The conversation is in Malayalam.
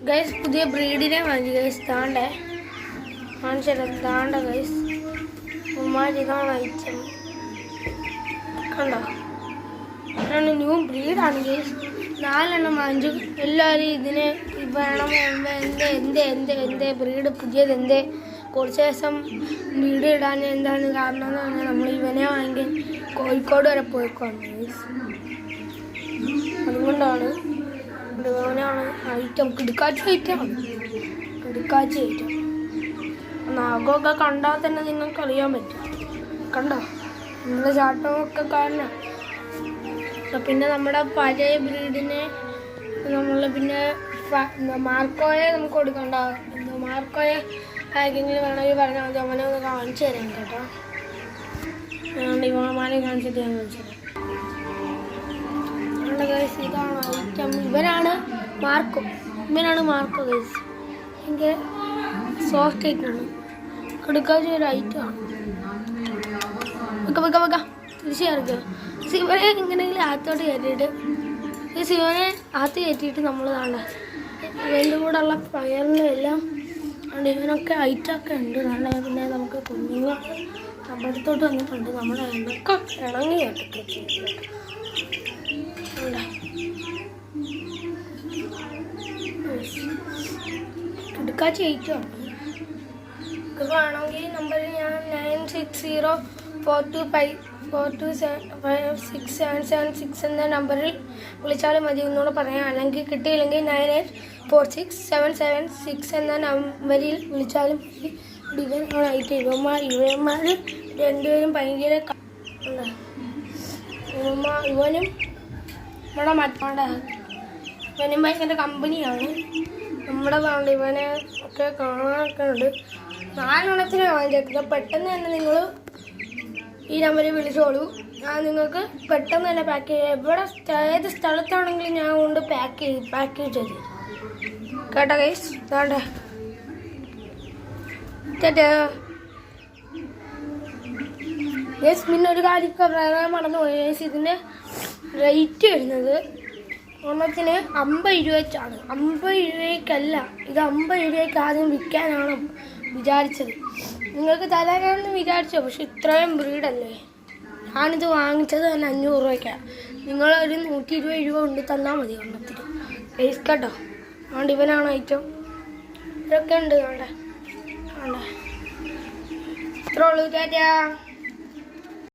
ഗൈസ് പുതിയ ബ്രീഡിനെ വാങ്ങി ഗൈസ്. താണ്ടേ കാണിച്ചത് താണ്ട ഗൈസ്. ഇതാണ് ഐറ്റം കണ്ടോ. ഇതാണ് ന്യൂ ബ്രീഡാണ് ഗൈസ്. 4 എണ്ണം വാങ്ങിച്ചു. എല്ലാവരും ഇതിന് വേണം എന്ത് ബ്രീഡ് പുതിയത് കുറച്ച് ദിവസം വീഡിയോ ഇടാൻ എന്താണ് കാരണം എന്ന് പറഞ്ഞാൽ നമ്മൾ ഇവനെ വാങ്ങി കോഴിക്കോട് വരെ പോയിക്കോണം ഗൈസ്. അതുകൊണ്ടാണ് ഇവനാണ് ഐറ്റം. കിടുക്കാച്ചി ഐറ്റം നാഗമൊക്കെ കണ്ടാൽ തന്നെ നിങ്ങൾക്ക് അറിയാൻ പറ്റും. കണ്ടോ നമ്മുടെ ചാട്ടമൊക്കെ കാണണം. പിന്നെ നമ്മുടെ പഴയ ബ്രീഡിനെ നമ്മൾ പിന്നെ മാർക്കോയെ നമുക്ക് കൊടുക്കണ്ടാവും. മാർക്കോയെ ആരെങ്കിലും വേണമെങ്കിൽ പറഞ്ഞാൽ മതി. അവനെ ഒന്ന് കാണിച്ചു തരാം കേട്ടോ. ഇവന്മാരെ കാണിച്ചിട്ട് ഞാൻ കാണിച്ചു തരാം. ഇതാണ് ഐറ്റം. ഇവനാണ് മാർക്കോ ഗൈസ്. ഭയങ്കര സോഫ്റ്റ് ആയിട്ടാണ്. കൊടുക്കാത്ത ഒരു ഐറ്റമാണ്. തിരിച്ച് കയറിക്കുക. ശിവനെ എങ്ങനെയെങ്കിലും അകത്തോട്ട് കയറ്റിയിട്ട് ശിവനെ അകത്ത് കയറ്റിയിട്ട് നമ്മൾ കാണാം. ഇവൻ്റെ കൂടെ ഉള്ള പയറിലും എല്ലാം ഇവനൊക്കെ ഐറ്റമൊക്കെ ഉണ്ട്. നല്ല പിന്നെ നമുക്ക് കുഞ്ഞുങ്ങൾ നമ്മുടെ അടുത്തോട്ട് വന്നിട്ടുണ്ട്. നമ്മുടെ എണ്ണൊക്കെ ഇണങ്ങി കേട്ടിട്ട് എടുക്കാച്ച ഐറ്റമാണ്. ഇത് വേണമെങ്കിൽ നമ്പർ ഞാൻ 960425427676 എന്ന നമ്പറിൽ വിളിച്ചാലും മതി എന്നോട് പറയാം. അല്ലെങ്കിൽ കിട്ടിയില്ലെങ്കിൽ 98467776 എന്ന നമ്പറിൽ വിളിച്ചാലും മതി. ഇവനായിട്ട് ഇവന്മാർ രണ്ടുപേരും ഭയങ്കര ഇവനും നമ്മുടെ ഇവനും ഭയങ്കര കമ്പനിയാണ്. നമ്മുടെ കാണുന്നുണ്ട്. ഇവനെ ഒക്കെ കാണാനൊക്കെ ഉണ്ട്. 4 എണ്ണത്തിനാണ് വാങ്ങിച്ചേക്കുന്നത്. പെട്ടെന്ന് തന്നെ നിങ്ങൾ ഈ നമ്പറിൽ വിളിച്ചോളൂ. ഞാൻ നിങ്ങൾക്ക് പെട്ടെന്ന് തന്നെ പാക്ക് ചെയ്യാം. ഏത് സ്ഥലത്താണെങ്കിലും ഞാൻ കൊണ്ട് പാക്ക് ചെയ്ത് കേട്ടോ ഗൈസ്. വേണ്ടേ ഗൈസ്. പിന്നെ ഒരു കാര്യം പറയാൻ മറന്നു പോയി ഗൈസ്. ഇതിൻ്റെ റേറ്റ് വരുന്നത് ഒന്നത്തിന് 50 രൂപയ്ക്കാണ്. 50 രൂപയ്ക്കല്ല, ഇത് 50 രൂപയ്ക്ക് ആദ്യം വിൽക്കാനാണ് വിചാരിച്ചത്. നിങ്ങൾക്ക് തരാനാണെന്ന് വിചാരിച്ചോ. പക്ഷെ ഇത്രയും ബ്രീഡല്ലേ. ഞാനിത് വാങ്ങിച്ചത് തന്നെ 500 രൂപയ്ക്കാണ്. നിങ്ങളൊരു 120 രൂപ കൊണ്ട് തന്നാൽ മതി ഒന്നത്തിന്. പൈസ കേട്ടോ. അതുകൊണ്ട് ഇവനാണ് ഐറ്റം. ഇതൊക്കെ ഉണ്ട്. വേണ്ട ഇത്രേ ഉള്ളൂ. ടാറ്റാ.